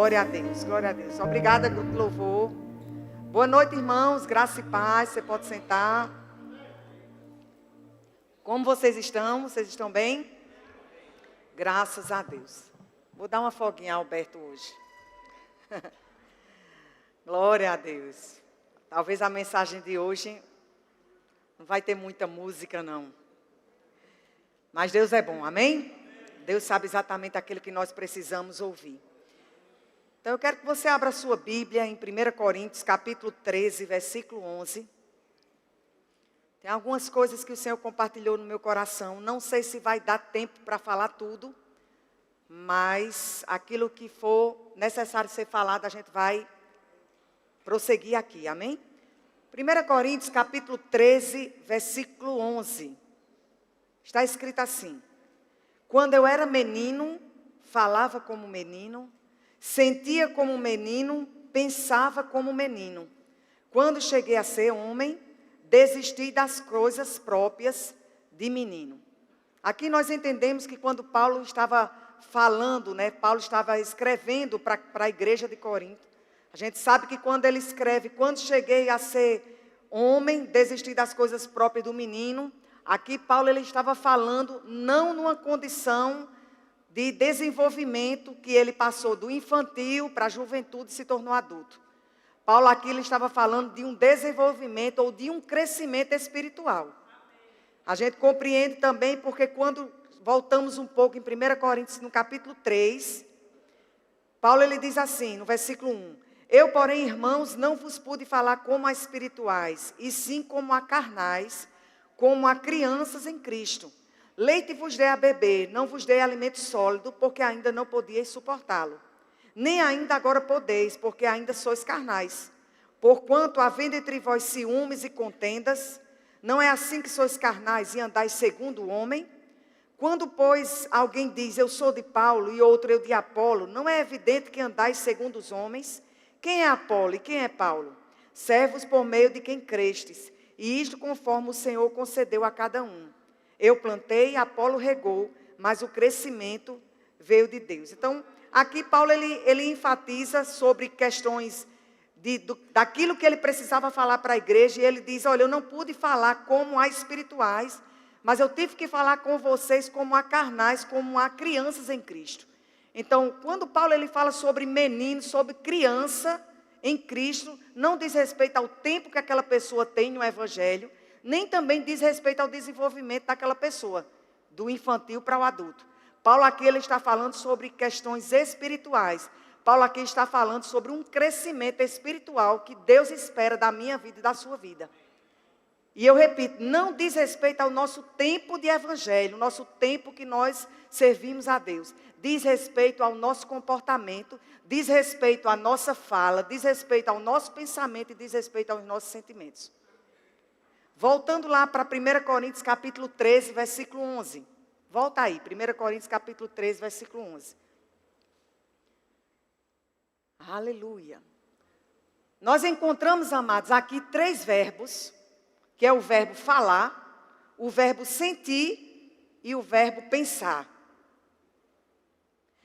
Glória a Deus, glória a Deus. Obrigada, grupo de louvor. Boa noite, irmãos, graça e paz. Você pode sentar. Como vocês estão? Vocês estão bem? Graças a Deus. Vou dar uma folguinha a Alberto hoje. Glória a Deus. Talvez a mensagem de hoje não vai ter muita música, não. Mas Deus é bom, amém? Deus sabe exatamente aquilo que nós precisamos ouvir. Então eu quero que você abra a sua Bíblia em 1 Coríntios, capítulo 13, versículo 11. Tem algumas coisas que o Senhor compartilhou no meu coração. Não sei se vai dar tempo para falar tudo, mas aquilo que for necessário ser falado, a gente vai prosseguir aqui, amém? 1 Coríntios, capítulo 13, versículo 11. Está escrito assim: quando eu era menino, falava como menino, sentia como menino, pensava como menino. Quando cheguei a ser homem, desisti das coisas próprias de menino. Aqui nós entendemos que quando Paulo estava falando, Paulo estava escrevendo para a igreja de Corinto. A gente sabe que quando ele escreve, quando cheguei a ser homem, desisti das coisas próprias do menino. Aqui Paulo ele estava falando não numa condição de desenvolvimento que ele passou do infantil para a juventude e se tornou adulto. Paulo aqui ele estava falando de um desenvolvimento ou de um crescimento espiritual. A gente compreende também porque quando voltamos um pouco em 1 Coríntios, no capítulo 3, Paulo ele diz assim, no versículo 1: eu, porém, irmãos, não vos pude falar como a espirituais, e sim como a carnais, como a crianças em Cristo. Leite vos dei a beber, não vos dei alimento sólido, porque ainda não podíeis suportá-lo. Nem ainda agora podeis, porque ainda sois carnais. Porquanto, havendo entre vós ciúmes e contendas, não é assim que sois carnais e andais segundo o homem? Quando, pois, alguém diz, eu sou de Paulo, e outro, eu de Apolo, não é evidente que andais segundo os homens? Quem é Apolo e quem é Paulo? Servos por meio de quem crestes, e isto conforme o Senhor concedeu a cada um. Eu plantei, Apolo regou, mas o crescimento veio de Deus. Então, aqui Paulo ele enfatiza sobre questões daquilo que ele precisava falar para a igreja. E ele diz, olha, eu não pude falar como a espirituais, mas eu tive que falar com vocês como a carnais, como a crianças em Cristo. Então, quando Paulo ele fala sobre menino, sobre criança em Cristo, não diz respeito ao tempo que aquela pessoa tem no Evangelho, nem também diz respeito ao desenvolvimento daquela pessoa, do infantil para o adulto. Paulo aqui ele está falando sobre questões espirituais. Paulo aqui está falando sobre um crescimento espiritual que Deus espera da minha vida e da sua vida. E eu repito, não diz respeito ao nosso tempo de evangelho, nosso tempo que nós servimos a Deus. Diz respeito ao nosso comportamento, diz respeito à nossa fala, diz respeito ao nosso pensamento e diz respeito aos nossos sentimentos. Voltando lá para 1 Coríntios capítulo 13, versículo 11. Volta aí, 1 Coríntios capítulo 13, versículo 11. Aleluia. Nós encontramos, amados, aqui 3 verbos, que é o verbo falar, o verbo sentir e o verbo pensar.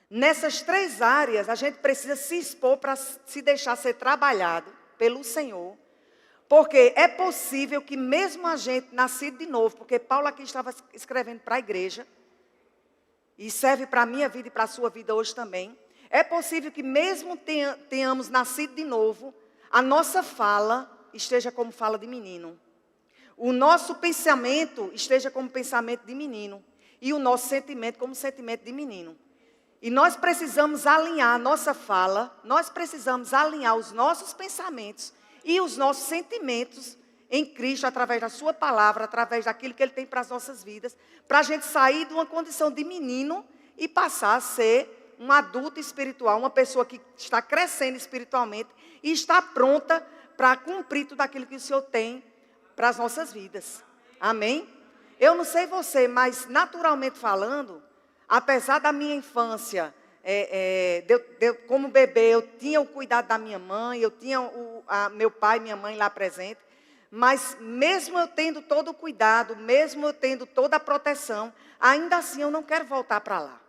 Nessas 3 áreas, a gente precisa se expor para se deixar ser trabalhado pelo Senhor, porque é possível que mesmo a gente nascido de novo, porque Paulo aqui estava escrevendo para a igreja, e serve para a minha vida e para a sua vida hoje também, é possível que mesmo tenhamos nascido de novo, a nossa fala esteja como fala de menino. O nosso pensamento esteja como pensamento de menino. E o nosso sentimento como sentimento de menino. E nós precisamos alinhar a nossa fala, nós precisamos alinhar os nossos pensamentos e os nossos sentimentos em Cristo, através da sua palavra, através daquilo que Ele tem para as nossas vidas, para a gente sair de uma condição de menino e passar a ser um adulto espiritual, uma pessoa que está crescendo espiritualmente e está pronta para cumprir tudo aquilo que o Senhor tem para as nossas vidas. Amém? Eu não sei você, mas naturalmente falando, apesar da minha infância, como bebê, eu tinha o cuidado da minha mãe, eu tinha meu pai e minha mãe lá presente, mas mesmo eu tendo todo o cuidado, mesmo eu tendo toda a proteção, ainda assim eu não quero voltar para lá.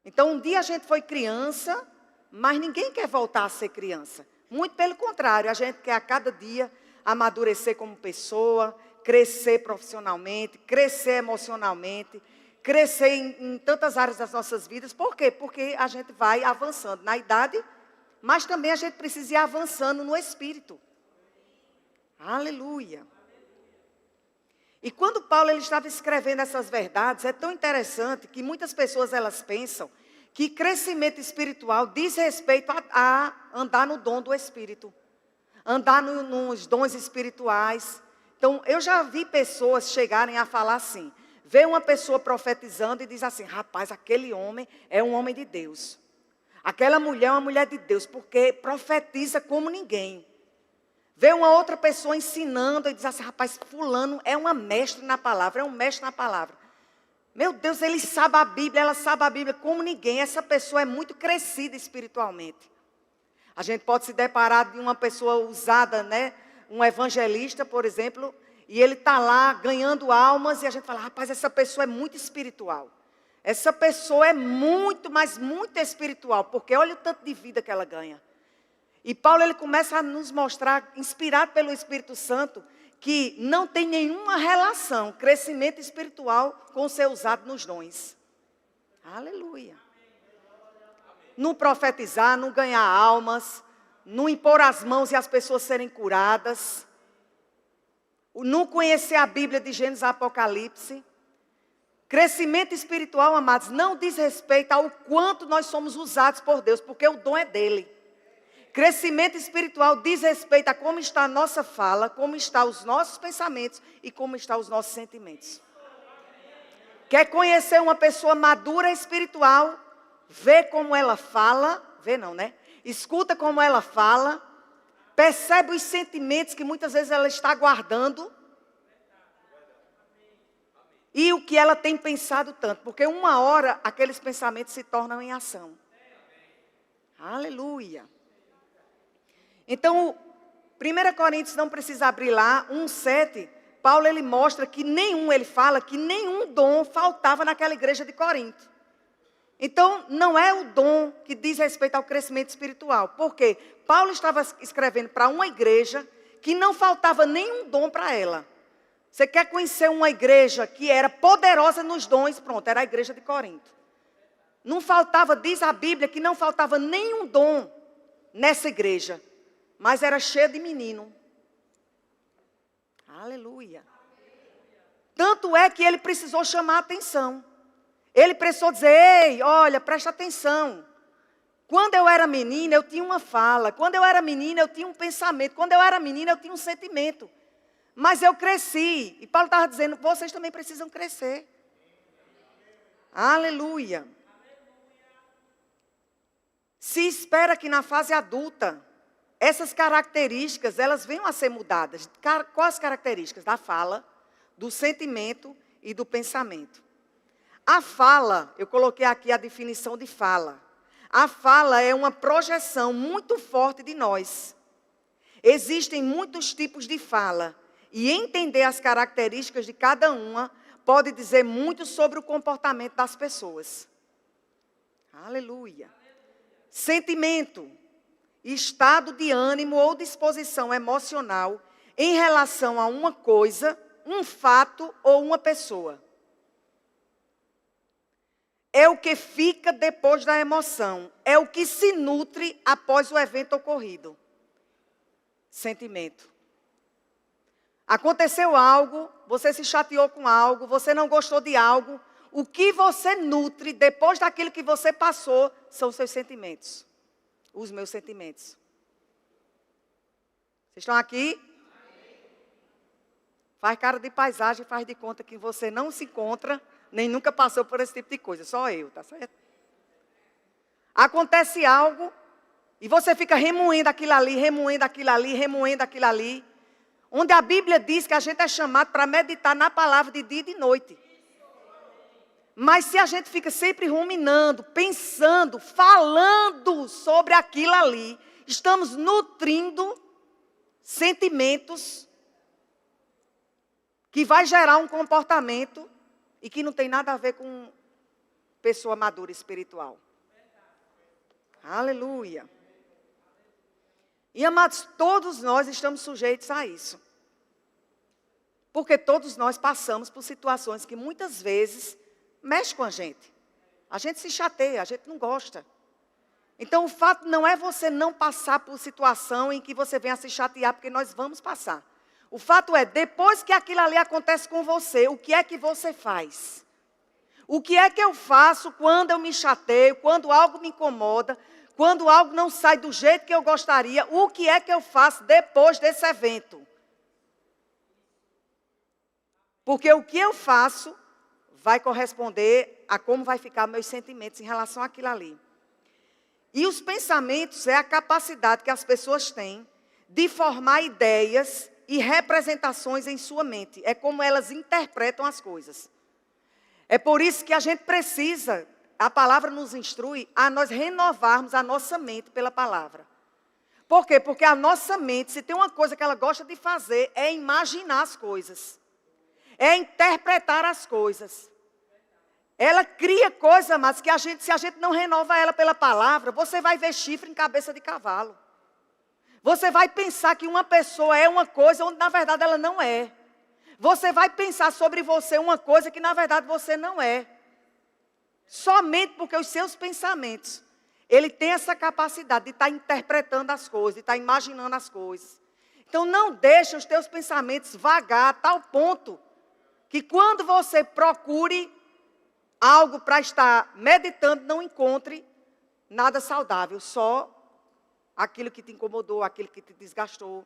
Então, um dia a gente foi criança, mas ninguém quer voltar a ser criança. Muito pelo contrário, a gente quer a cada dia amadurecer como pessoa, crescer profissionalmente, crescer emocionalmente, crescer em tantas áreas das nossas vidas. Por quê? Porque a gente vai avançando na idade, mas também a gente precisa ir avançando no espírito. Aleluia. E quando Paulo ele estava escrevendo essas verdades, é tão interessante que muitas pessoas elas pensam que crescimento espiritual diz respeito a andar no dom do Espírito. Andar nos dons espirituais. Então, eu já vi pessoas chegarem a falar assim. Vê uma pessoa profetizando e diz assim, rapaz, aquele homem é um homem de Deus. Aquela mulher é uma mulher de Deus, porque profetiza como ninguém. Vê uma outra pessoa ensinando e diz assim, rapaz, fulano é uma mestre na palavra, é um mestre na palavra. Meu Deus, ele sabe a Bíblia, ela sabe a Bíblia como ninguém. Essa pessoa é muito crescida espiritualmente. A gente pode se deparar de uma pessoa usada, né? Um evangelista, por exemplo, e ele está lá ganhando almas e a gente fala, rapaz, essa pessoa é muito espiritual. Essa pessoa é muito, mas muito espiritual, porque olha o tanto de vida que ela ganha. E Paulo ele começa a nos mostrar, inspirado pelo Espírito Santo, que não tem nenhuma relação, crescimento espiritual, com ser usado nos dons. Aleluia. Não profetizar, não ganhar almas, não impor as mãos e as pessoas serem curadas, não conhecer a Bíblia de Gênesis a Apocalipse. Crescimento espiritual, amados, não diz respeito ao quanto nós somos usados por Deus, porque o dom é dele. Crescimento espiritual diz respeito a como está a nossa fala, como estão os nossos pensamentos e como estão os nossos sentimentos. Quer conhecer uma pessoa madura espiritual? Vê como ela fala, vê não, né? Escuta como ela fala, percebe os sentimentos que muitas vezes ela está guardando e o que ela tem pensado tanto, porque uma hora aqueles pensamentos se tornam em ação. Aleluia. Então, 1 Coríntios não precisa abrir lá, 1:7, Paulo ele mostra que ele fala que nenhum dom faltava naquela igreja de Corinto. Então, não é o dom que diz respeito ao crescimento espiritual. Porque Paulo estava escrevendo para uma igreja que não faltava nenhum dom para ela. Você quer conhecer uma igreja que era poderosa nos dons? Pronto, era a igreja de Corinto. Não faltava, diz a Bíblia, que não faltava nenhum dom nessa igreja. Mas era cheia de menino. Aleluia. Tanto é que ele precisou chamar a atenção. Ele precisou dizer, ei, olha, presta atenção. Quando eu era menina, eu tinha uma fala. Quando eu era menina, eu tinha um pensamento. Quando eu era menina, eu tinha um sentimento. Mas eu cresci. E Paulo estava dizendo, vocês também precisam crescer. Aleluia. Se espera que na fase adulta, essas características, elas venham a ser mudadas. Quais características? Da fala, do sentimento e do pensamento. A fala, eu coloquei aqui a definição de fala. A fala é uma projeção muito forte de nós. Existem muitos tipos de fala. E entender as características de cada uma pode dizer muito sobre o comportamento das pessoas. Aleluia. Sentimento, estado de ânimo ou disposição emocional em relação a uma coisa, um fato ou uma pessoa. É o que fica depois da emoção. É o que se nutre após o evento ocorrido. Sentimento. Aconteceu algo, você se chateou com algo, você não gostou de algo. O que você nutre depois daquilo que você passou são os seus sentimentos. Os meus sentimentos. Vocês estão aqui? Faz cara de paisagem, faz de conta que você não se encontra, nem nunca passou por esse tipo de coisa. Só eu, tá certo? Acontece algo e você fica remoendo aquilo ali, remoendo aquilo ali, remoendo aquilo ali. Onde a Bíblia diz que a gente é chamado para meditar na palavra de dia e de noite. Mas se a gente fica sempre ruminando, pensando, falando sobre aquilo ali, estamos nutrindo sentimentos que vai gerar um comportamento e que não tem nada a ver com pessoa madura espiritual. Aleluia. E amados, todos nós estamos sujeitos a isso. Porque todos nós passamos por situações que muitas vezes mexem com a gente. A gente se chateia, a gente não gosta. Então o fato não é você não passar por situação em que você venha se chatear, porque nós vamos passar. O fato é, depois que aquilo ali acontece com você, o que é que você faz? O que é que eu faço quando eu me chateio, quando algo me incomoda, quando algo não sai do jeito que eu gostaria? O que é que eu faço depois desse evento? Porque o que eu faço vai corresponder a como vai ficar meus sentimentos em relação àquilo ali. E os pensamentos é a capacidade que as pessoas têm de formar ideias e representações em sua mente. É como elas interpretam as coisas. É por isso que a gente precisa, a palavra nos instrui a nós renovarmos a nossa mente pela palavra. Por quê? Porque a nossa mente, se tem uma coisa que ela gosta de fazer, é imaginar as coisas. É interpretar as coisas. Ela cria coisa, mas que se a gente não renova ela pela palavra, você vai ver chifre em cabeça de cavalo. Você vai pensar que uma pessoa é uma coisa onde na verdade ela não é. Você vai pensar sobre você uma coisa que na verdade você não é. Somente porque os seus pensamentos, ele tem essa capacidade de estar interpretando as coisas, de estar imaginando as coisas. Então não deixe os teus pensamentos vagar a tal ponto que quando você procure algo para estar meditando, não encontre nada saudável, só aquilo que te incomodou, aquilo que te desgastou.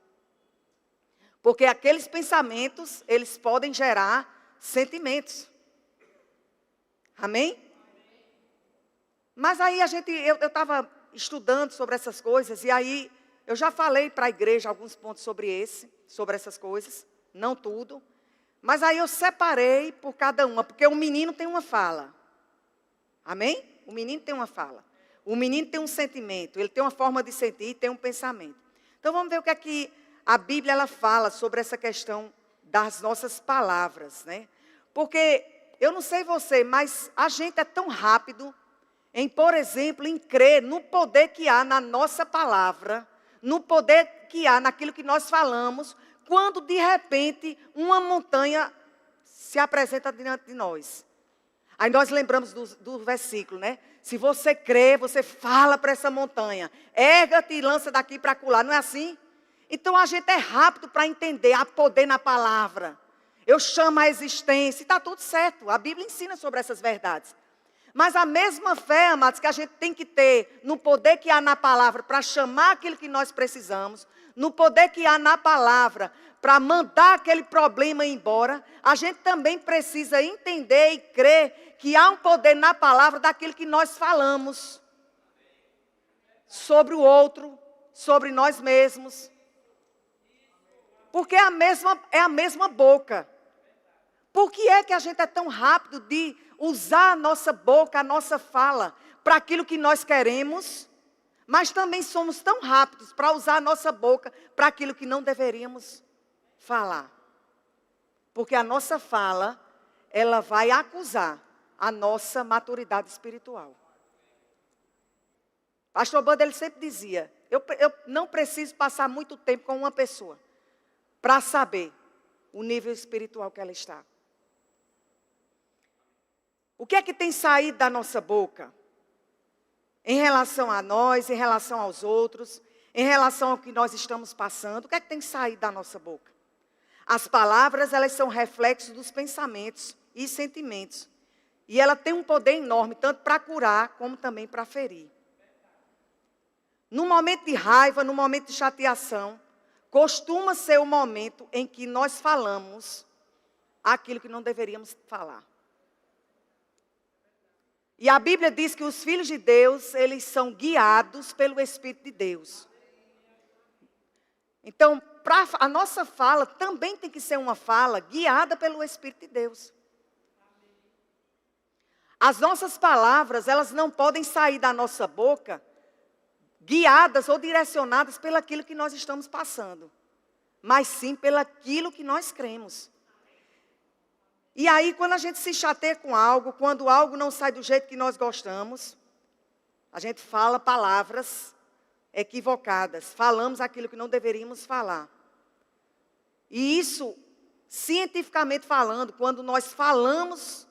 Porque aqueles pensamentos, eles podem gerar sentimentos. Amém? Mas aí eu estava estudando sobre essas coisas, e aí eu já falei para a igreja alguns pontos sobre essas coisas, não tudo. Mas aí eu separei por cada uma, porque o menino tem uma fala. Amém? O menino tem uma fala. O menino tem um sentimento, ele tem uma forma de sentir e tem um pensamento. Então vamos ver o que é que a Bíblia ela fala sobre essa questão das nossas palavras, né? Porque eu não sei você, mas a gente é tão rápido em, por exemplo, em crer no poder que há na nossa palavra, no poder que há naquilo que nós falamos, quando de repente uma montanha se apresenta diante de nós. Aí nós lembramos do versículo, né? Se você crê, você fala para essa montanha, erga-te e lança daqui para acolá, não é assim? Então a gente é rápido para entender, há poder na palavra. Eu chamo a existência, e está tudo certo, a Bíblia ensina sobre essas verdades. Mas a mesma fé, amados, que a gente tem que ter no poder que há na palavra para chamar aquilo que nós precisamos, no poder que há na palavra para mandar aquele problema embora, a gente também precisa entender e crer que há um poder na palavra daquilo que nós falamos sobre o outro, sobre nós mesmos. Porque é a mesma boca. Por que é que a gente é tão rápido de usar a nossa boca, a nossa fala, para aquilo que nós queremos, mas também somos tão rápidos para usar a nossa boca para aquilo que não deveríamos falar? Porque a nossa fala, ela vai acusar a nossa maturidade espiritual. Pastor Banda, ele sempre dizia, eu não preciso passar muito tempo com uma pessoa para saber o nível espiritual que ela está. O que é que tem saído da nossa boca? Em relação a nós, em relação aos outros, em relação ao que nós estamos passando, o que é que tem saído da nossa boca? As palavras, elas são reflexos dos pensamentos e sentimentos. E ela tem um poder enorme, tanto para curar, como também para ferir. No momento de raiva, no momento de chateação, costuma ser o momento em que nós falamos aquilo que não deveríamos falar. E a Bíblia diz que os filhos de Deus, eles são guiados pelo Espírito de Deus. Então, a nossa fala também tem que ser uma fala guiada pelo Espírito de Deus. As nossas palavras, elas não podem sair da nossa boca guiadas ou direcionadas pelaquilo que nós estamos passando, mas sim pelaquilo que nós cremos. E aí, quando a gente se chateia com algo, quando algo não sai do jeito que nós gostamos, A gente fala palavras equivocadas. Falamos aquilo que não deveríamos falar. E isso, cientificamente falando, quando nós falamos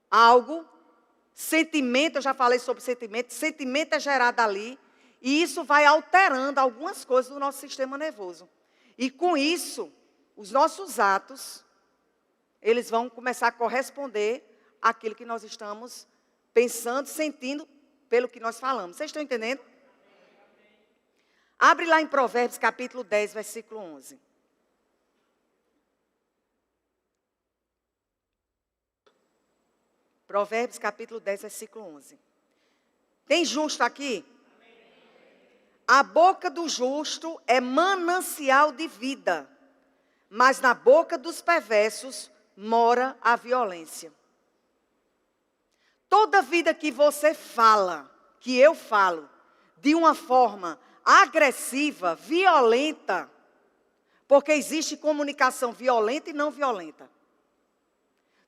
algo, sentimento, eu já falei sobre sentimento é gerado ali, e isso vai alterando algumas coisas do nosso sistema nervoso. E com isso, os nossos atos, eles vão começar a corresponder àquilo que nós estamos pensando, sentindo, pelo que nós falamos. Vocês estão entendendo? Abre lá em Provérbios capítulo 10, versículo 11. Provérbios capítulo 10, versículo 11. Tem justo aqui? A boca do justo é manancial de vida, mas na boca dos perversos mora a violência. Toda vida que você fala, que eu falo, de uma forma agressiva, violenta, porque existe comunicação violenta e não violenta.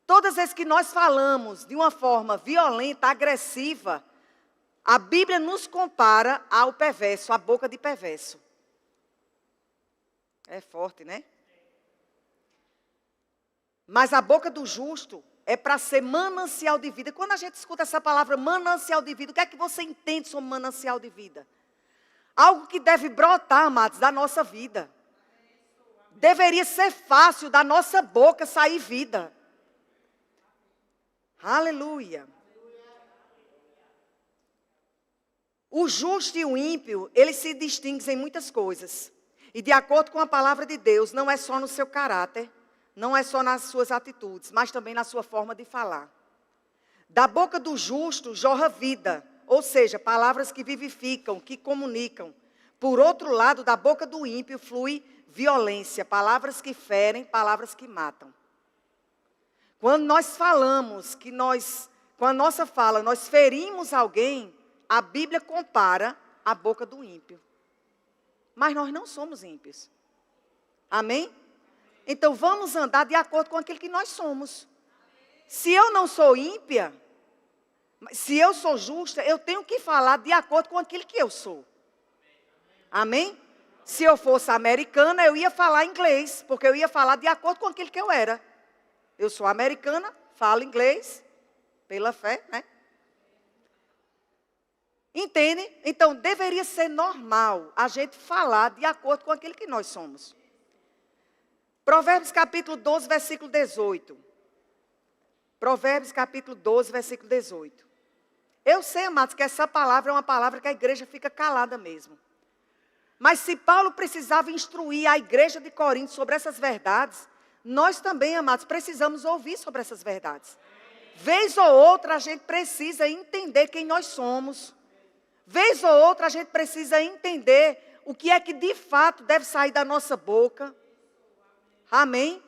Todas as vezes que nós falamos de uma forma violenta, agressiva, a Bíblia nos compara ao perverso, à boca de perverso. É forte, né? Mas a boca do justo é para ser manancial de vida. Quando a gente escuta essa palavra manancial de vida, o que é que você entende sobre manancial de vida? Algo que deve brotar, amados, da nossa vida. Deveria ser fácil da nossa boca sair vida. Aleluia. O justo e o ímpio, eles se distinguem em muitas coisas. E de acordo com a palavra de Deus, não é só no seu caráter, não é só nas suas atitudes, mas também na sua forma de falar. Da boca do justo jorra vida, ou seja, palavras que vivificam, que comunicam. Por outro lado, da boca do ímpio flui violência, palavras que ferem, palavras que matam. Quando nós falamos que com a nossa fala, nós ferimos alguém, a Bíblia compara a boca do ímpio. Mas nós não somos ímpios. Amém? Então vamos andar de acordo com aquilo que nós somos. Se eu não sou ímpia, se eu sou justa, eu tenho que falar de acordo com aquilo que eu sou. Amém? Se eu fosse americana, eu ia falar inglês, porque eu ia falar de acordo com aquilo que eu era. Eu sou americana, falo inglês, pela fé, né? Entende? Então, deveria ser normal a gente falar de acordo com aquilo que nós somos. Provérbios capítulo 12, versículo 18. Provérbios capítulo 12, versículo 18. Eu sei, amados, que essa palavra é uma palavra que a igreja fica calada mesmo. Mas se Paulo precisava instruir a igreja de Corinto sobre essas verdades, nós também, amados, precisamos ouvir sobre essas verdades. Vez ou outra a gente precisa entender quem nós somos. Vez ou outra a gente precisa entender o que é que de fato deve sair da nossa boca. Amém?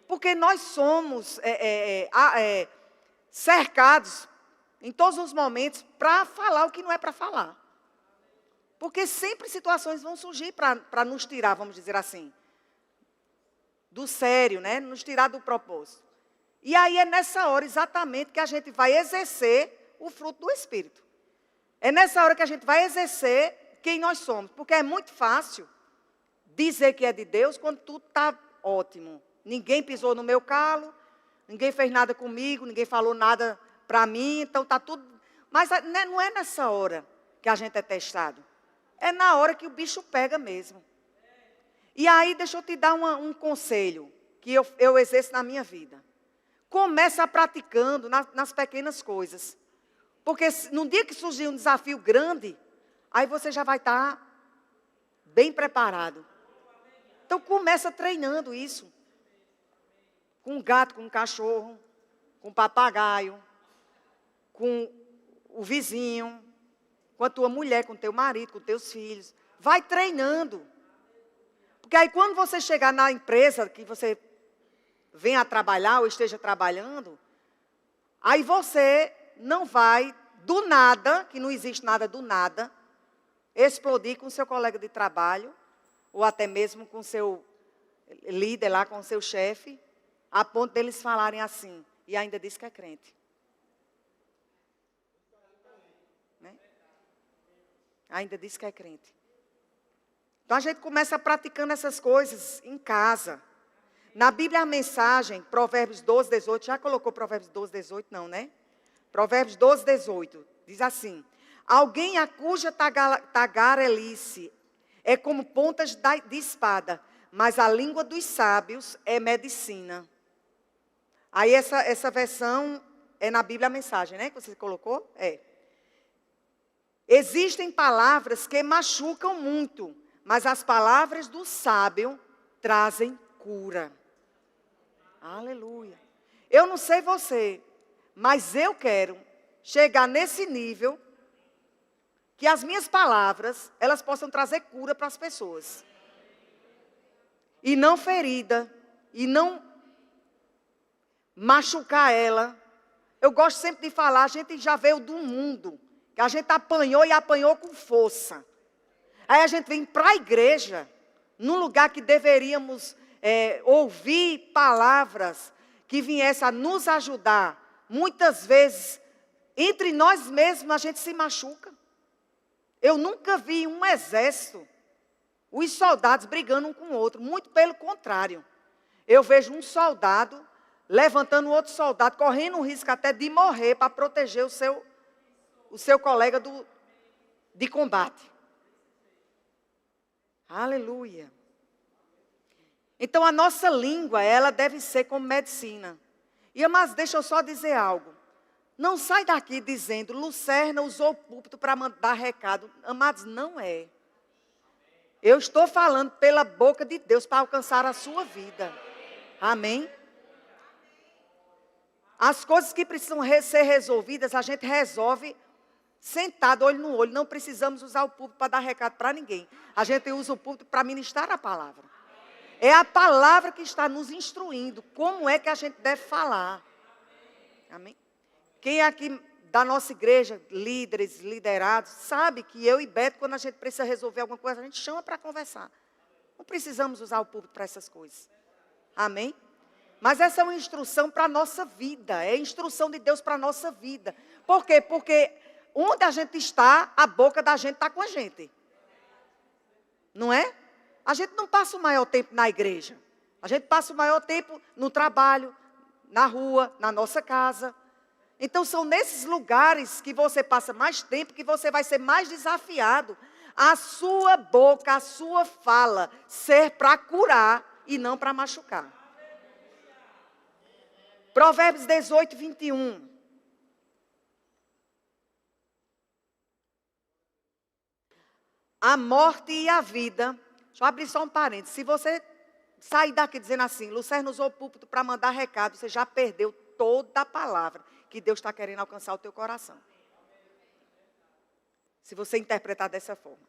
Porque nós somos cercados em todos os momentos para falar o que não é para falar. Porque sempre situações vão surgir para nos tirar, vamos dizer assim, do sério, né? Nos tirar do propósito. E aí é nessa hora exatamente que a gente vai exercer o fruto do Espírito. É nessa hora que a gente vai exercer quem nós somos. Porque é muito fácil dizer que é de Deus quando tudo está ótimo. Ninguém pisou no meu calo, ninguém fez nada comigo, ninguém falou nada para mim, então está tudo... Mas não é nessa hora que a gente é testado. É na hora que o bicho pega mesmo. E aí, deixa eu te dar um conselho que eu exerço na minha vida. Começa praticando nas pequenas coisas. Porque no dia que surgir um desafio grande, aí você já vai estar bem preparado. Então começa treinando isso. Com um gato, com um cachorro, com um papagaio, com o vizinho, com a tua mulher, com o teu marido, com os teus filhos. Vai treinando. Porque aí quando você chegar na empresa que você venha a trabalhar ou esteja trabalhando, aí você não vai, do nada, que não existe nada do nada, explodir com o seu colega de trabalho, ou até mesmo com o seu líder lá, com o seu chefe, a ponto deles falarem assim, e ainda diz que é crente. Ainda diz que é crente. Então a gente começa praticando essas coisas em casa. Na Bíblia a mensagem, Provérbios 12, 18, já colocou Provérbios 12, 18? Não, né? Provérbios 12, 18, diz assim: alguém a cuja tagarelice é como pontas de espada, mas a língua dos sábios é medicina. Aí essa versão é na Bíblia a mensagem, né? Que você colocou? É. Existem palavras que machucam muito, mas as palavras do sábio trazem cura. Aleluia. Eu não sei você, mas eu quero chegar nesse nível que as minhas palavras, elas possam trazer cura para as pessoas. E não ferida, e não machucar ela. Eu gosto sempre de falar, a gente já veio do mundo, que a gente apanhou e apanhou com força. Aí a gente vem para a igreja, num lugar que deveríamos ouvir palavras que viessem a nos ajudar. Muitas vezes, entre nós mesmos, a gente se machuca. Eu nunca vi um exército, os soldados brigando um com o outro. Muito pelo contrário. Eu vejo um soldado levantando outro soldado, correndo um risco até de morrer para proteger o seu colega de combate. Aleluia. Então a nossa língua, ela deve ser como medicina. E amados, deixa eu só dizer algo. Não sai daqui dizendo, Lucerna usou o púlpito para mandar recado. Amados, não é. Eu estou falando pela boca de Deus para alcançar a sua vida. Amém? As coisas que precisam ser resolvidas, a gente resolve sentado, olho no olho. Não precisamos usar o púlpito para dar recado para ninguém. A gente usa o púlpito para ministrar a palavra. É a palavra que está nos instruindo. Como é que a gente deve falar? Amém? Quem é aqui da nossa igreja, líderes, liderados, sabe que eu e Beto, quando a gente precisa resolver alguma coisa, a gente chama para conversar. Não precisamos usar o púlpito para essas coisas. Amém? Mas essa é uma instrução para a nossa vida. É a instrução de Deus para a nossa vida. Por quê? Porque onde a gente está, a boca da gente está com a gente. Não é? A gente não passa o maior tempo na igreja. A gente passa o maior tempo no trabalho, na rua, na nossa casa. Então são nesses lugares que você passa mais tempo, que você vai ser mais desafiado. A sua boca, a sua fala, ser para curar e não para machucar. Provérbios 18, 21. A morte e a vida. Deixa eu abrir só um parênteses. Se você sair daqui dizendo assim, Lucerna usou o púlpito para mandar recado, você já perdeu toda a palavra que Deus está querendo alcançar o teu coração. Se você interpretar dessa forma.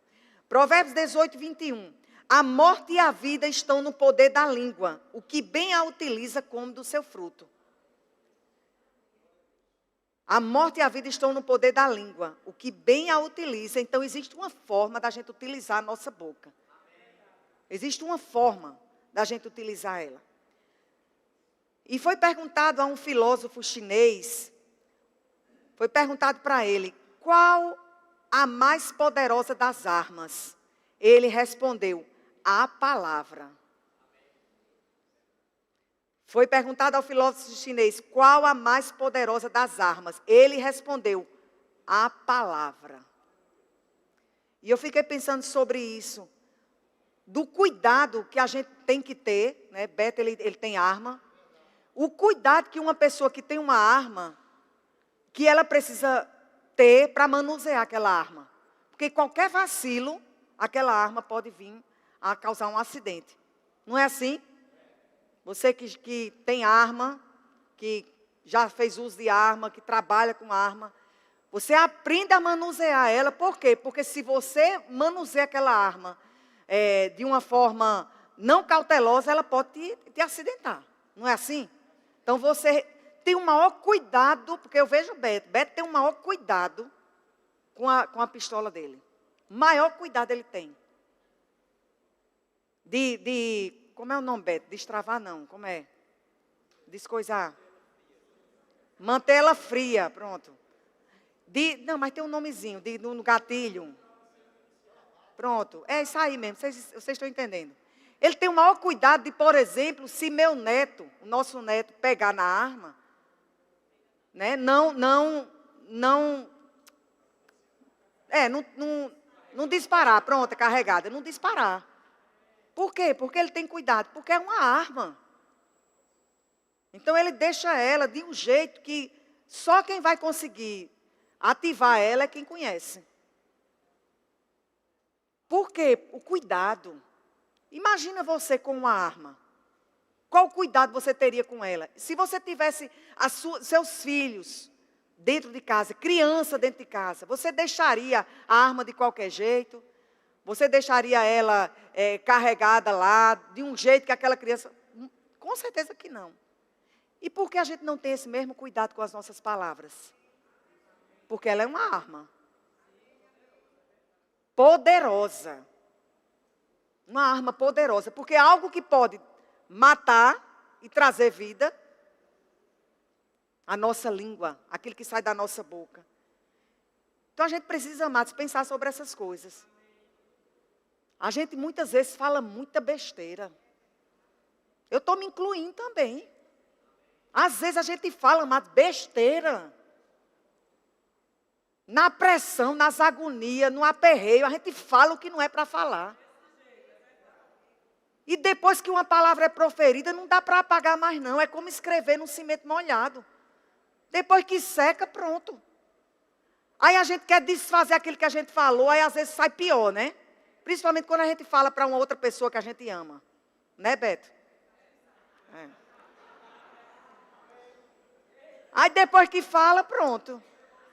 Provérbios 18, 21. A morte e a vida estão no poder da língua. O que bem a utiliza come do seu fruto. A morte e a vida estão no poder da língua. O que bem a utiliza. Então existe uma forma da gente utilizar a nossa boca. Existe uma forma da gente utilizar ela. E foi perguntado a um filósofo chinês, foi perguntado para ele, qual a mais poderosa das armas? Ele respondeu, a palavra. Foi perguntado ao filósofo chinês, qual a mais poderosa das armas? Ele respondeu, a palavra. E eu fiquei pensando sobre isso, do cuidado que a gente tem que ter, né? Beto, ele tem arma. O cuidado que uma pessoa que tem uma arma, que ela precisa ter para manusear aquela arma. Porque qualquer vacilo, aquela arma pode vir a causar um acidente. Não é assim? Você que tem arma, que já fez uso de arma, que trabalha com arma, você aprende a manusear ela. Por quê? Porque se você manuseia aquela arma de uma forma não cautelosa, ela pode te acidentar. Não é assim? Então você tem o maior cuidado, porque eu vejo o Beto tem o maior cuidado com a pistola dele. O maior cuidado ele tem. Como é o nome, Beto? Destravar não, como é? Descoisar. Manter ela fria, pronto. Não, mas tem um nomezinho, no gatilho. Pronto, é isso aí mesmo, vocês estão entendendo. Ele tem o maior cuidado de, por exemplo, se meu neto, o nosso neto, pegar na arma, né, não disparar, pronto, é carregada, não disparar. Por quê? Porque ele tem cuidado, porque é uma arma. Então ele deixa ela de um jeito que só quem vai conseguir ativar ela é quem conhece. Por quê? O cuidado. Imagina você com uma arma. Qual cuidado você teria com ela? Se você tivesse seus filhos dentro de casa, criança dentro de casa, você deixaria a arma de qualquer jeito? Você deixaria ela carregada lá, de um jeito que aquela criança... Com certeza que não. E por que a gente não tem esse mesmo cuidado com as nossas palavras? Porque ela é uma arma. Poderosa. Uma arma poderosa. Porque é algo que pode matar e trazer vida. A nossa língua, aquilo que sai da nossa boca. Então a gente precisa, amados, pensar sobre essas coisas. A gente muitas vezes fala muita besteira. Eu estou me incluindo também. Às vezes a gente fala, amados, besteira. Na pressão, nas agonias, no aperreio, a gente fala o que não é para falar. E depois que uma palavra é proferida, não dá para apagar mais não. É como escrever num cimento molhado. Depois que seca, pronto. Aí a gente quer desfazer aquilo que a gente falou, aí às vezes sai pior, né? Principalmente quando a gente fala para uma outra pessoa que a gente ama. Né, Beto? É. Aí depois que fala, pronto.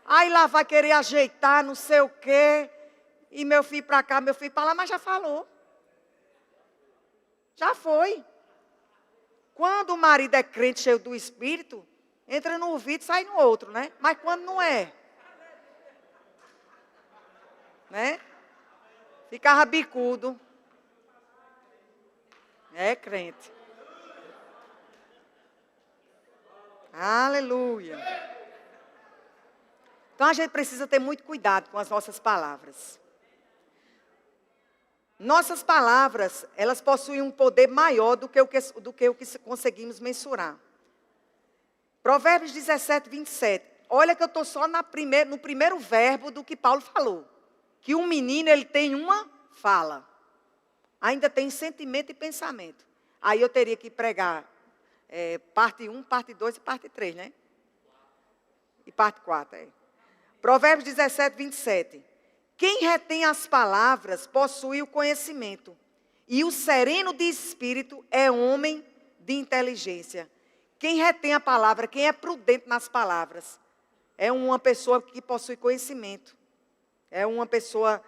Aí lá vai querer ajeitar, não sei o quê. E meu filho para cá, meu filho para lá, mas já falou. Já foi. Quando o marido é crente, cheio do Espírito, entra no ouvido e sai no outro, né? Mas quando não é, né? Ficava bicudo. É crente. Aleluia. Então a gente precisa ter muito cuidado com as nossas palavras. Nossas palavras, elas possuem um poder maior do que o que conseguimos mensurar. Provérbios 17, 27. Olha que eu estou só no primeiro verbo do que Paulo falou. Que um menino, ele tem uma fala. Ainda tem sentimento e pensamento. Aí eu teria que pregar parte 1, parte 2 e parte 3, né? E parte 4, Provérbios 17, 27. Quem retém as palavras possui o conhecimento. E o sereno de espírito é homem de inteligência. Quem retém a palavra, quem é prudente nas palavras, é uma pessoa que possui conhecimento. É uma pessoa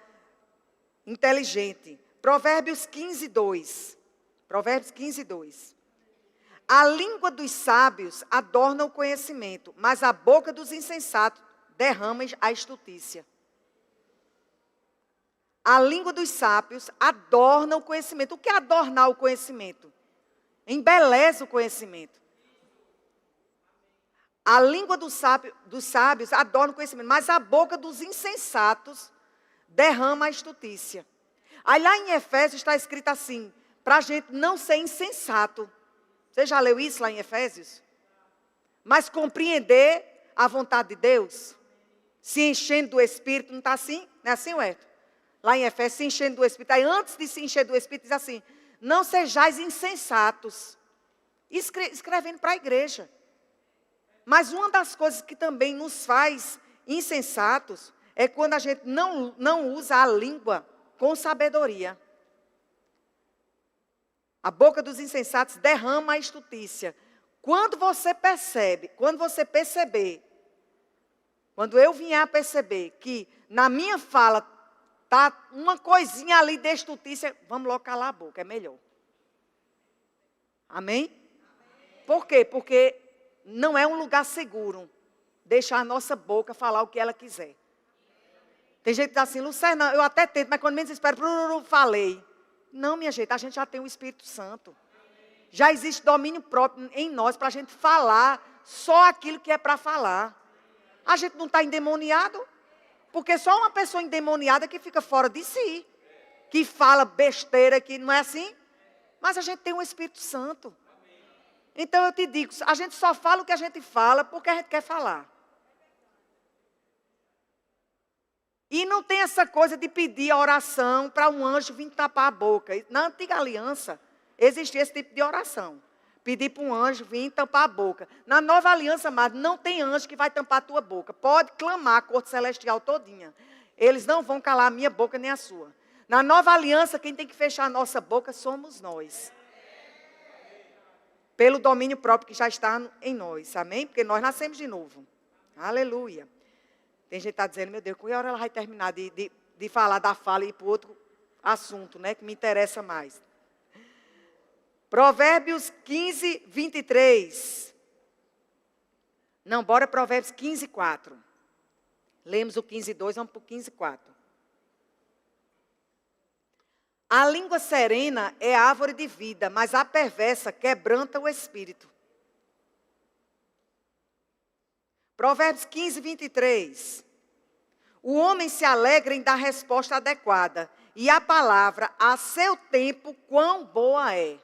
inteligente. Provérbios 15, 2. Provérbios 15, 2. A língua dos sábios adorna o conhecimento, mas a boca dos insensatos derrama a estultícia. A língua dos sábios adorna o conhecimento. O que é adornar o conhecimento? Embeleza o conhecimento. A língua dos sábios adorna o conhecimento, mas a boca dos insensatos derrama a estultícia. Aí lá em Efésios está escrito assim, para a gente não ser insensato. Você já leu isso lá em Efésios? Mas compreender a vontade de Deus, se enchendo do Espírito, não está assim? Não é assim, Huerto? Lá em Efésios, se enchendo do Espírito. Aí antes de se encher do Espírito, diz assim, não sejais insensatos. Escrevendo para a igreja. Mas uma das coisas que também nos faz insensatos é quando a gente não usa a língua com sabedoria. A boca dos insensatos derrama a estultícia. Quando você perceber, quando eu vier a perceber que na minha fala está uma coisinha ali de estultícia, vamos logo calar a boca, é melhor. Amém? Por quê? Porque não é um lugar seguro deixar a nossa boca falar o que ela quiser. Tem gente que diz assim, Lucerna, eu até tento, mas quando menos espero, falei. Não, minha gente, a gente já tem o Espírito Santo. Já existe domínio próprio em nós para a gente falar só aquilo que é para falar. A gente não está endemoniado, porque só uma pessoa endemoniada que fica fora de si. que fala besteira, que não é assim? Mas a gente tem um Espírito Santo. Então eu te digo, a gente só fala o que a gente fala porque a gente quer falar. E não tem essa coisa de pedir a oração para um anjo vir tapar a boca. Na antiga aliança, existia esse tipo de oração. Pedir para um anjo vir tampar a boca. Na nova aliança, mas não tem anjo que vai tampar a tua boca. Pode clamar a corte celestial todinha. Eles não vão calar a minha boca nem a sua. Na nova aliança, quem tem que fechar a nossa boca somos nós. Pelo domínio próprio que já está em nós. Amém? Porque nós nascemos de novo. Aleluia. Tem gente que está dizendo, meu Deus, que hora ela vai terminar de falar da fala e ir para o outro assunto, né? Que me interessa mais. Provérbios 15, 23. Não, bora Provérbios 15, 4. Lemos o 15, 2, vamos para o 15, 4. A língua serena é árvore de vida, mas a perversa quebranta o espírito. Provérbios 15, 23. O homem se alegra em dar resposta adequada, e a palavra, a seu tempo, quão boa é.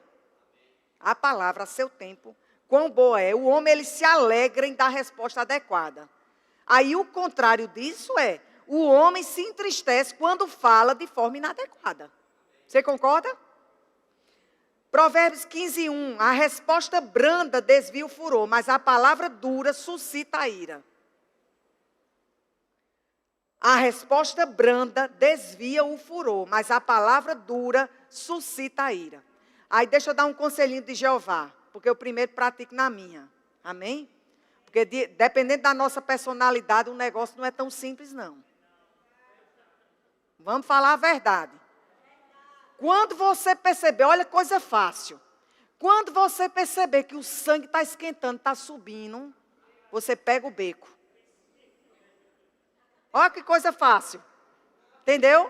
A palavra, a seu tempo, quão boa é. O homem, ele se alegra em dar resposta adequada. Aí, o contrário disso é, o homem se entristece quando fala de forma inadequada. Você concorda? Provérbios 15, 1. A resposta branda desvia o furor, mas a palavra dura suscita a ira. A resposta branda desvia o furor, mas a palavra dura suscita a ira. Aí deixa eu dar um conselhinho de Jeová, porque eu primeiro pratico na minha. Amém? Porque dependendo da nossa personalidade, o negócio não é tão simples, não. Vamos falar a verdade. Quando você perceber, olha coisa fácil. Quando você perceber que o sangue está esquentando, está subindo, você pega o beco. Olha que coisa fácil. Entendeu?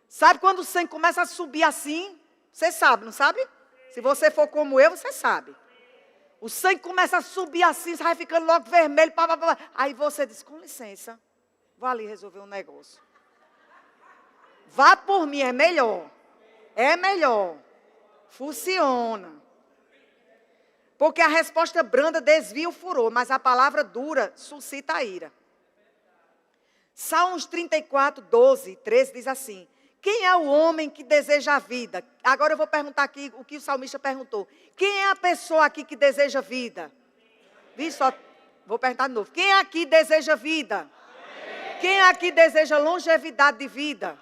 Sabe quando o sangue começa a subir assim? Você sabe, não sabe? Se você for como eu, você sabe. O sangue começa a subir assim, você vai ficando logo vermelho. Aí você diz, com licença, vou ali resolver um negócio. Vá por mim, é melhor. É melhor. Funciona. Porque a resposta branda desvia o furor, mas a palavra dura suscita a ira. Salmos 34, 12, 13 diz assim. Quem é o homem que deseja a vida? Agora eu vou perguntar aqui o que o salmista perguntou. Quem é a pessoa aqui que deseja vida? Vou perguntar de novo. Quem aqui deseja vida? Amém. Quem aqui deseja longevidade de vida?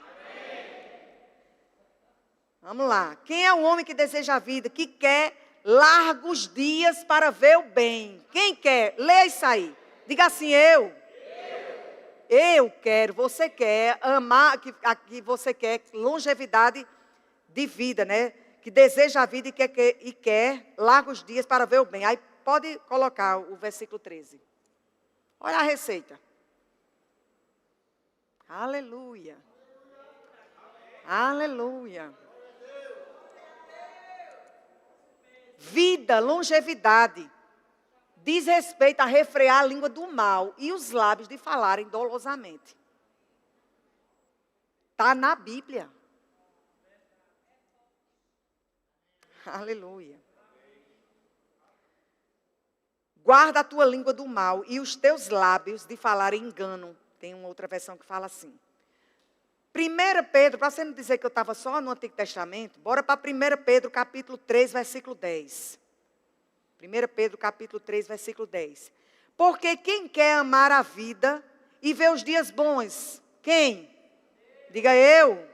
Vamos lá. Quem é o homem que deseja a vida? Que quer largos dias para ver o bem. Quem quer? Lê isso aí. Diga assim, eu. Eu quero, você quer amar, que você quer longevidade de vida, né? Que deseja a vida e quer largos dias para ver o bem. Aí pode colocar o versículo 13. Olha a receita. Aleluia. Aleluia. Vida, longevidade, diz respeito a refrear a língua do mal e os lábios de falarem dolosamente. Está na Bíblia. Aleluia. Guarda a tua língua do mal e os teus lábios de falar engano. Tem uma outra versão que fala assim. 1 Pedro, para você não dizer que eu estava só no Antigo Testamento, bora para 1 Pedro capítulo 3, versículo 10. 1 Pedro capítulo 3, versículo 10. Porque quem quer amar a vida e ver os dias bons? Quem? Diga eu.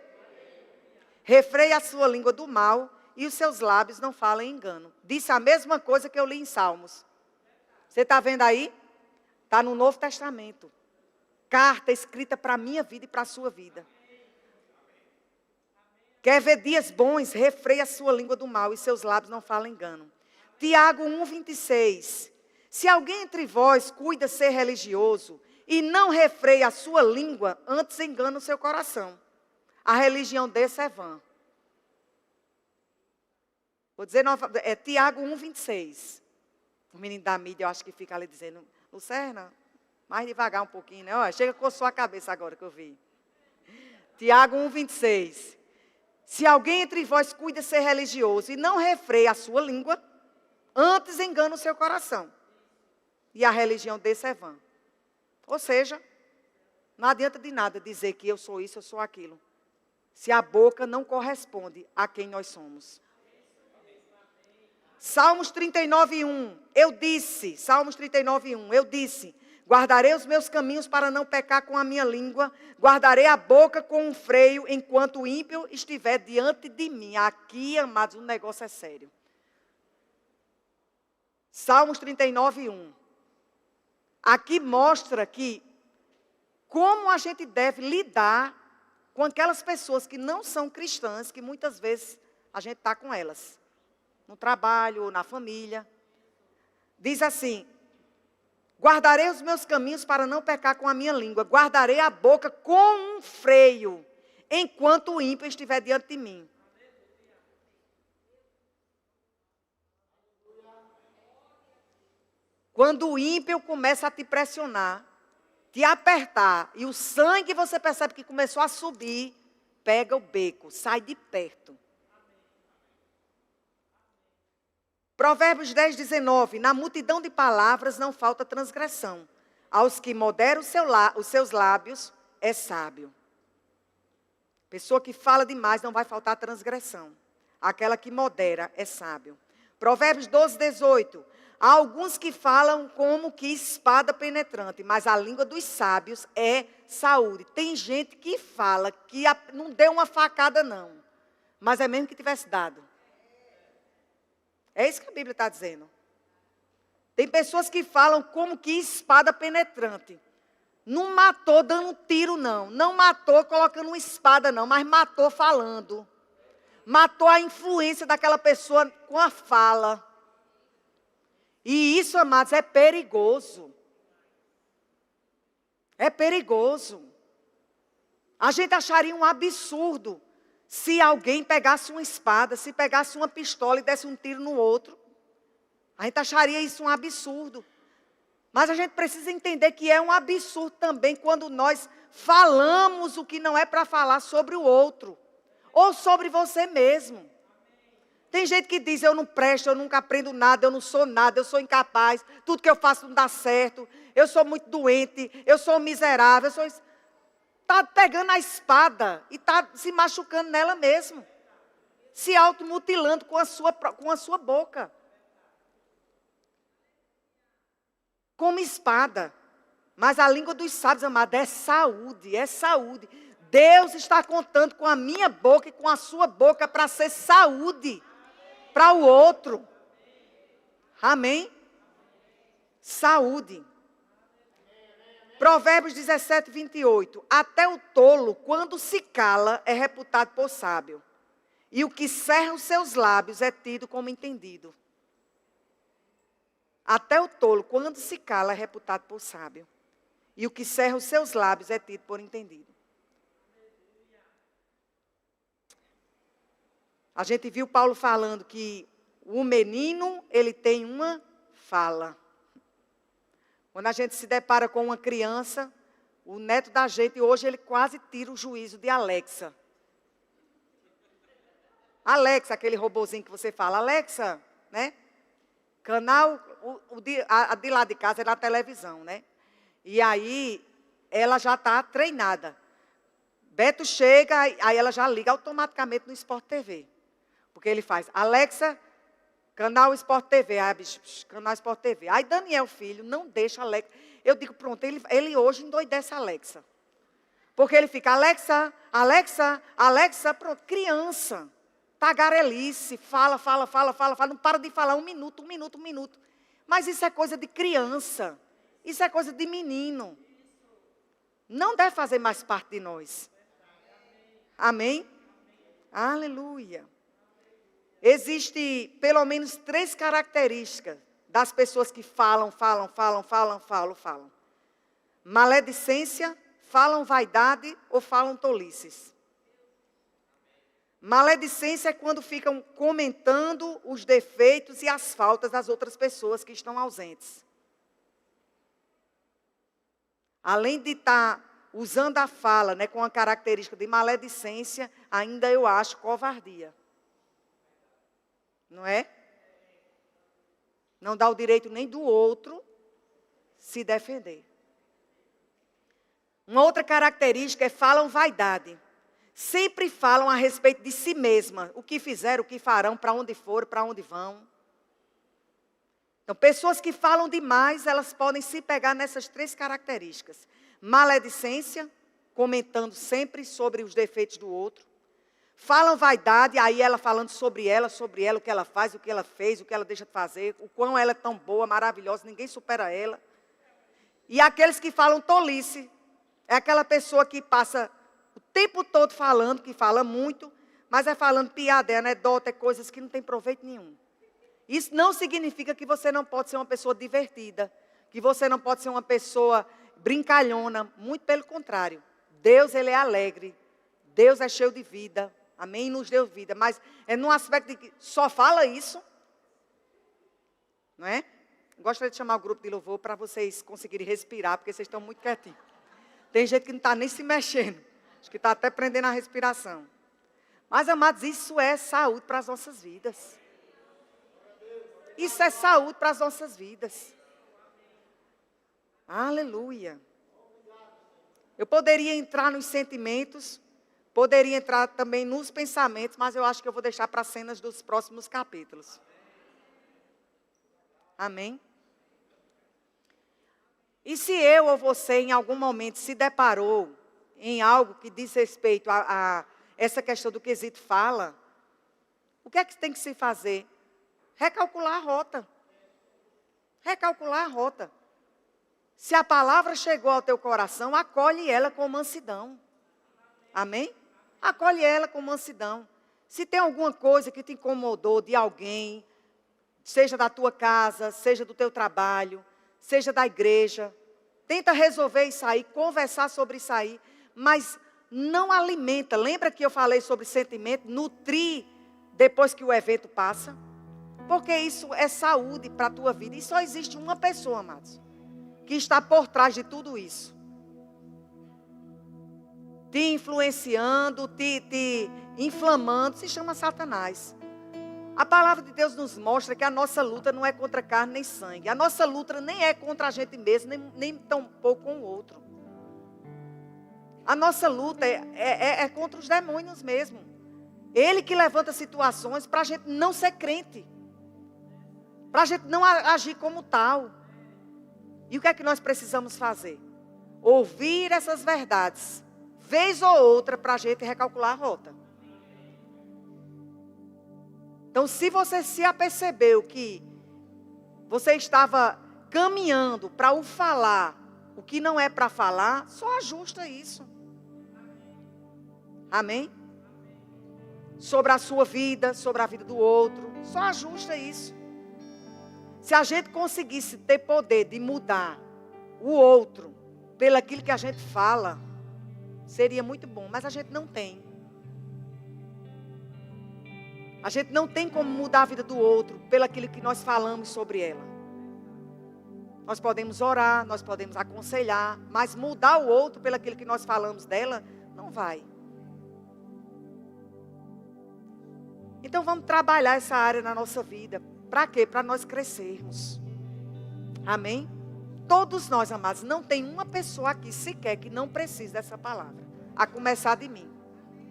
Refreia a sua língua do mal e os seus lábios não falem engano. Disse a mesma coisa que eu li em Salmos. Você está vendo aí? Está no Novo Testamento. Carta escrita para a minha vida e para a sua vida. Quer ver dias bons? Refreia a sua língua do mal e seus lábios não falem engano. Tiago 1, 26. Se alguém entre vós cuida ser religioso e não refreia a sua língua, antes engana o seu coração. A religião desse é vã. Vou dizer novamente, é Tiago 1, 26. O menino da mídia, eu acho que fica ali dizendo, Lucerna, mais devagar um pouquinho, né? Olha, chega com a sua cabeça agora que eu vi. Tiago 1, 26. Se alguém entre vós cuida ser religioso e não refreia a sua língua, antes engana o seu coração. E a religião desse é vã. Ou seja, não adianta de nada dizer que eu sou isso, eu sou aquilo, se a boca não corresponde a quem nós somos. Salmos 39:1, Salmos 39:1, eu disse, guardarei os meus caminhos para não pecar com a minha língua, guardarei a boca com um freio, enquanto o ímpio estiver diante de mim. Aqui, amados, o negócio é sério. Salmos 39:1. Aqui mostra que como a gente deve lidar com aquelas pessoas que não são cristãs, que muitas vezes a gente está com elas, no trabalho, na família. Diz assim, guardarei os meus caminhos para não pecar com a minha língua, guardarei a boca com um freio, enquanto o ímpio estiver diante de mim. Quando o ímpio começa a te pressionar, te apertar, e o sangue você percebe que começou a subir, pega o beco, sai de perto. Provérbios 10:19, na multidão de palavras não falta transgressão. Aos que moderam os seus lábios é sábio. Pessoa que fala demais não vai faltar transgressão. Aquela que modera é sábio. Provérbios 12:18, há alguns que falam como que espada penetrante, mas a língua dos sábios é saúde. Tem gente que fala que não deu uma facada não, mas é mesmo que tivesse dado. É isso que a Bíblia está dizendo. Tem pessoas que falam como que espada penetrante. Não matou dando tiro não, não matou colocando uma espada não, mas matou falando. Matou a influência daquela pessoa com a fala. E isso, amados, é perigoso. É perigoso. A gente acharia um absurdo se alguém pegasse uma espada, se pegasse uma pistola e desse um tiro no outro. A gente acharia isso um absurdo. Mas a gente precisa entender que é um absurdo também quando nós falamos o que não é para falar sobre o outro. Ou sobre você mesmo. Tem gente que diz, eu não presto, eu nunca aprendo nada, eu não sou nada, eu sou incapaz, tudo que eu faço não dá certo, eu sou muito doente, eu sou miserável, eu sou isso. Está pegando a espada e está se machucando nela mesmo. Se automutilando com a sua boca. Como espada. Mas a língua dos sábios, amado, é saúde, é saúde. Deus está contando com a minha boca e com a sua boca para ser saúde para o outro. Amém? Saúde. Provérbios 17:28. Até o tolo, quando se cala, é reputado por sábio. E o que cerra os seus lábios é tido como entendido. Até o tolo, quando se cala, é reputado por sábio. E o que cerra os seus lábios é tido por entendido. A gente viu Paulo falando que o menino, ele tem uma fala. Quando a gente se depara com uma criança, o neto da gente, hoje ele quase tira o juízo de Alexa. Alexa, aquele robozinho que você fala, Alexa, né? Canal, a de lá de casa é na televisão, né? E aí, ela já está treinada. Beto chega, aí ela já liga automaticamente no Sport TV. Porque ele faz, Alexa, canal Sport TV. Aí, canal Sport TV. Aí Daniel, filho, não deixa Alexa. Eu digo, pronto, ele hoje endoidece a Alexa. Porque ele fica, Alexa, Alexa, Alexa, pronto, criança. Tagarelice, fala, não para de falar um minuto. Mas isso é coisa de criança. Isso é coisa de menino. Não deve fazer mais parte de nós. Amém? Aleluia. Existem pelo menos 3 características das pessoas que falam. Maledicência, falam vaidade ou falam tolices. Maledicência é quando ficam comentando os defeitos e as faltas das outras pessoas que estão ausentes. Além de estar usando a fala, né, com a característica de maledicência, ainda eu acho covardia. Não é? Não dá o direito nem do outro se defender. Uma outra característica é falam vaidade. Sempre falam a respeito de si mesma. O que fizeram, o que farão, para onde foram, para onde vão. Então, pessoas que falam demais, elas podem se pegar nessas 3 características. Maledicência, comentando sempre sobre os defeitos do outro. Falam vaidade, aí ela falando sobre ela, o que ela faz, o que ela fez, o que ela deixa de fazer, o quão ela é tão boa, maravilhosa, ninguém supera ela. E aqueles que falam tolice, é aquela pessoa que passa o tempo todo falando, que fala muito, mas é falando piada, é anedota, é coisas que não tem proveito nenhum. Isso não significa que você não pode ser uma pessoa divertida, que você não pode ser uma pessoa brincalhona, muito pelo contrário. Deus, Ele é alegre, Deus é cheio de vida, amém? Nos deu vida, mas é num aspecto de que só fala isso, não é? Gostaria de chamar o grupo de louvor para vocês conseguirem respirar, porque vocês estão muito quietinhos. Tem gente que não está nem se mexendo, acho que está até prendendo a respiração. Mas, amados, isso é saúde para as nossas vidas. Isso é saúde para as nossas vidas. Aleluia. Eu poderia entrar nos sentimentos, poderia entrar também nos pensamentos, mas eu acho que eu vou deixar para as cenas dos próximos capítulos. Amém? E se eu ou você em algum momento se deparou em algo que diz respeito a essa questão do quesito fala, o que é que tem que se fazer? Recalcular a rota. Recalcular a rota. Se a palavra chegou ao teu coração, acolhe ela com mansidão. Amém? Acolhe ela com mansidão. Se tem alguma coisa que te incomodou de alguém, seja da tua casa, seja do teu trabalho, seja da igreja, tenta resolver isso aí, conversar sobre isso aí, mas não alimenta. Lembra que eu falei sobre sentimento? Nutrir depois que o evento passa? Porque isso é saúde para a tua vida. E só existe uma pessoa, amados, que está por trás de tudo isso. Te influenciando, te inflamando, se chama Satanás. A palavra de Deus nos mostra que a nossa luta não é contra carne nem sangue. A nossa luta nem é contra a gente mesmo, nem tão pouco com o outro. A nossa luta é contra os demônios mesmo. Ele que levanta situações para a gente não ser crente. Para a gente não agir como tal. E o que é que nós precisamos fazer? Ouvir essas verdades, vez ou outra, para a gente recalcular a rota. Então, se você se apercebeu que você estava caminhando para o falar, o que não é para falar, só ajusta isso. Amém? Sobre a sua vida, sobre a vida do outro, só ajusta isso. Se a gente conseguisse ter poder de mudar o outro pelo aquilo que a gente fala, seria muito bom, mas a gente não tem. A gente não tem como mudar a vida do outro pelo aquilo que nós falamos sobre ela. Nós podemos orar, nós podemos aconselhar, mas mudar o outro pelo aquilo que nós falamos dela, não vai. Então vamos trabalhar essa área na nossa vida. Para quê? Para nós crescermos. Amém? Todos nós, amados, não tem uma pessoa aqui sequer que não precise dessa palavra. A começar de mim.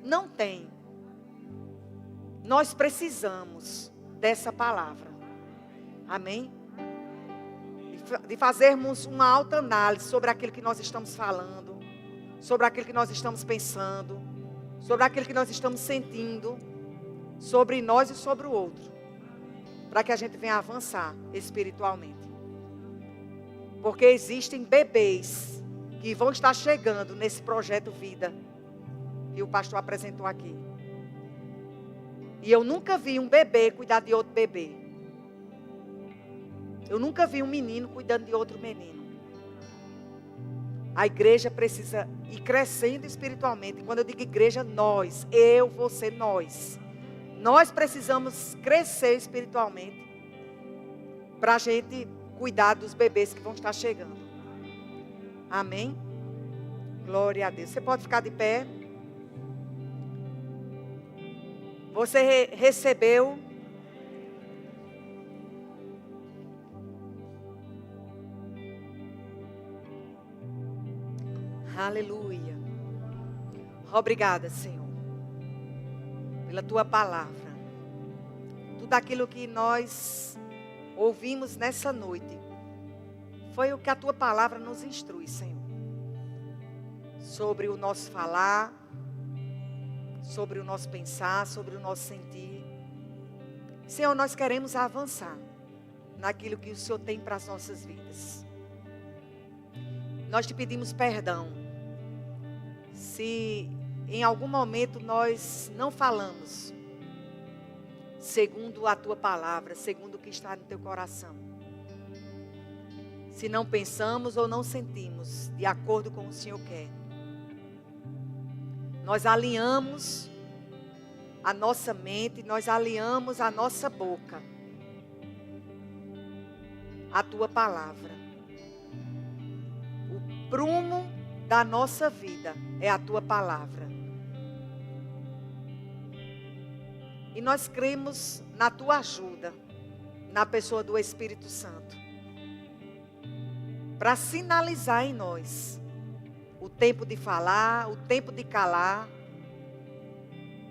Não tem. Nós precisamos dessa palavra. Amém? De fazermos uma autoanálise sobre aquilo que nós estamos falando, sobre aquilo que nós estamos pensando, sobre aquilo que nós estamos sentindo, sobre nós e sobre o outro, para que a gente venha avançar espiritualmente. Porque existem bebês que vão estar chegando nesse projeto Vida, que o pastor apresentou aqui. E eu nunca vi um bebê cuidar de outro bebê. Eu nunca vi um menino cuidando de outro menino. A igreja precisa ir crescendo espiritualmente. E quando eu digo igreja, nós, eu, você, nós. Nós precisamos crescer espiritualmente para a gente cuidar dos bebês que vão estar chegando. Amém? Glória a Deus. Você pode ficar de pé. Você recebeu. Aleluia. Obrigada, Senhor, pela tua palavra. Tudo aquilo que nós ouvimos nessa noite foi o que a tua palavra nos instrui, Senhor. Sobre o nosso falar, sobre o nosso pensar, sobre o nosso sentir. Senhor, nós queremos avançar naquilo que o Senhor tem para as nossas vidas. Nós te pedimos perdão se em algum momento nós não falamos segundo a tua palavra, segundo o que está no teu coração. Se não pensamos ou não sentimos de acordo com o Senhor quer. Nós alinhamos a nossa mente, nós alinhamos a nossa boca à tua palavra. O prumo da nossa vida é a tua palavra. E nós cremos na tua ajuda, na pessoa do Espírito Santo, para sinalizar em nós o tempo de falar, o tempo de calar.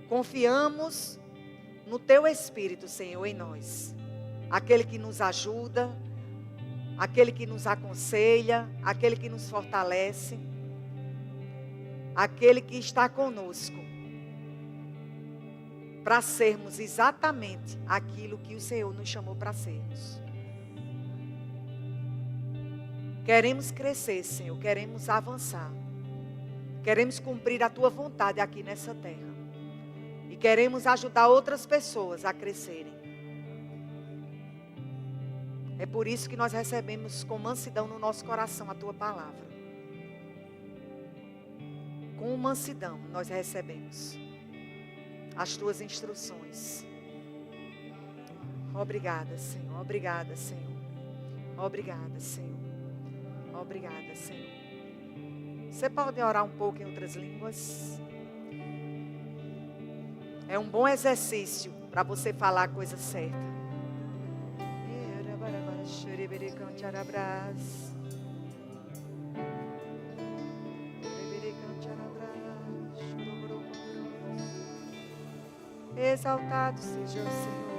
Confiamos no teu Espírito, Senhor, em nós. Aquele que nos ajuda, aquele que nos aconselha, aquele que nos fortalece, aquele que está conosco, para sermos exatamente aquilo que o Senhor nos chamou para sermos. Queremos crescer, Senhor, queremos avançar. Queremos cumprir a tua vontade aqui nessa terra. E queremos ajudar outras pessoas a crescerem. É por isso que nós recebemos com mansidão no nosso coração a tua palavra. Com mansidão nós recebemos as tuas instruções. Obrigada, Senhor. Obrigada, Senhor. Obrigada, Senhor. Obrigada, Senhor. Você pode orar um pouco em outras línguas? É um bom exercício para você falar a coisa certa. Exaltado seja o Senhor.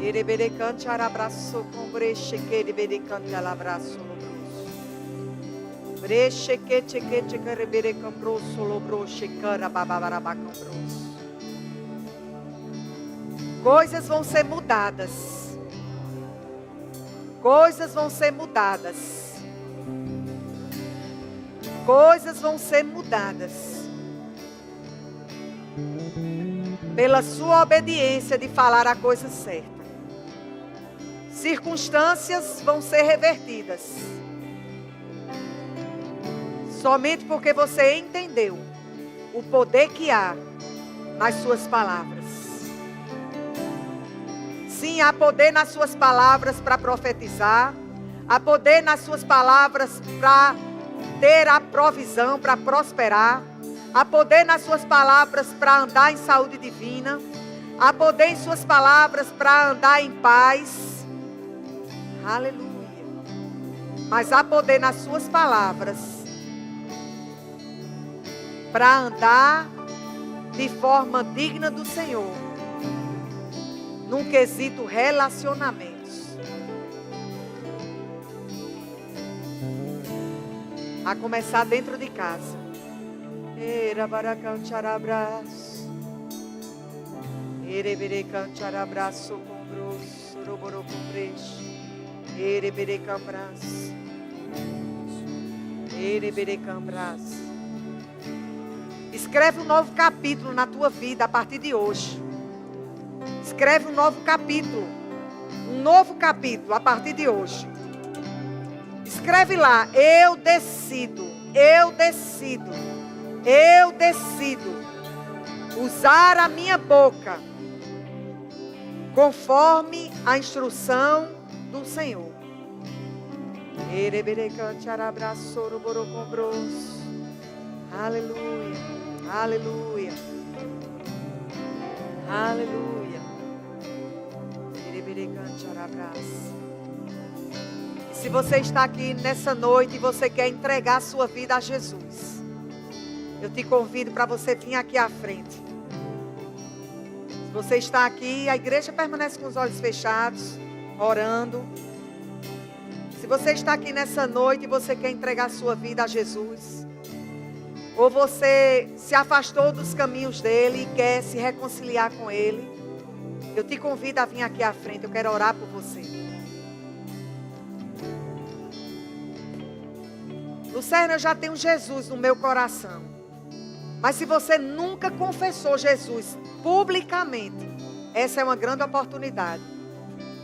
Ereberecante arabraço com breche que ereberecante alabraço lobroso. Breche que ereberecambroso lobroche cara bababarabacambroso. Coisas vão ser mudadas. Coisas vão ser mudadas. Coisas vão ser mudadas. Pela sua obediência de falar a coisa certa. Circunstâncias vão ser revertidas. Somente porque você entendeu o poder que há nas suas palavras. Sim, há poder nas suas palavras para profetizar. Há poder nas suas palavras para ter a provisão, para prosperar. Há poder nas suas palavras para andar em saúde divina. Há poder em suas palavras para andar em paz. Aleluia. Mas há poder nas suas palavras para andar de forma digna do Senhor, num quesito relacionamentos. A começar dentro de casa. Ereberecantarabraço com grosso, roboro com breche. Escreve um novo capítulo na tua vida a partir de hoje. Escreve um novo capítulo. Um novo capítulo a partir de hoje. Escreve lá, eu decido usar a minha boca conforme a instrução do Senhor. Aleluia, aleluia, aleluia. Se você está aqui nessa noite e você quer entregar a sua vida a Jesus, eu te convido para você vir aqui à frente. Se você está aqui, a igreja permanece com os olhos fechados, orando. Se você está aqui nessa noite e você quer entregar a sua vida a Jesus, ou você se afastou dos caminhos dele e quer se reconciliar com ele, eu te convido a vir aqui à frente, eu quero orar por você. Lucerna, eu já tenho Jesus no meu coração. Mas se você nunca confessou Jesus publicamente, essa é uma grande oportunidade.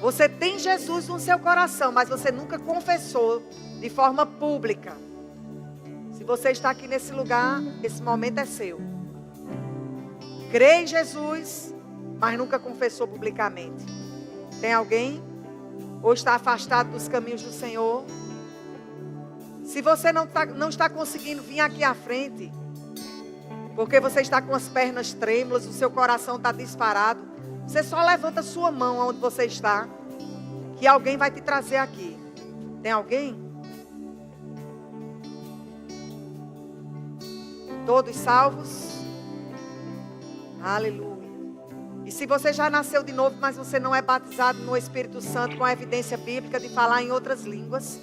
Você tem Jesus no seu coração, mas você nunca confessou de forma pública. Se você está aqui nesse lugar, esse momento é seu. Crê em Jesus, mas nunca confessou publicamente. Tem alguém? Ou está afastado dos caminhos do Senhor? Se você não está conseguindo vir aqui à frente, porque você está com as pernas trêmulas, o seu coração está disparado, você só levanta sua mão onde você está, que alguém vai te trazer aqui. Tem alguém? Todos salvos? Aleluia. E se você já nasceu de novo, mas você não é batizado no Espírito Santo com a evidência bíblica de falar em outras línguas?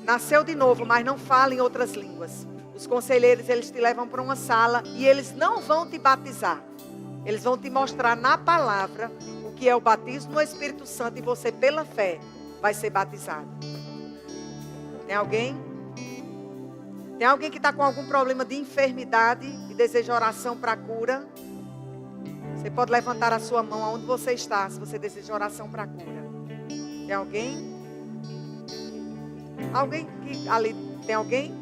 Nasceu de novo, mas não fala em outras línguas. Os conselheiros, eles te levam para uma sala e eles não vão te batizar. Eles vão te mostrar na palavra o que é o batismo no Espírito Santo e você, pela fé, vai ser batizado. Tem alguém? Tem alguém que está com algum problema de enfermidade e deseja oração para cura? Você pode levantar a sua mão aonde você está, se você deseja oração para cura. Tem alguém? Alguém que ali, tem alguém?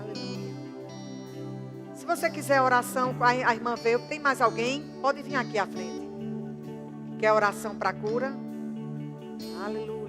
Aleluia. Se você quiser oração, a irmã veio, tem mais alguém? Pode vir aqui à frente. Quer oração para cura? Aleluia.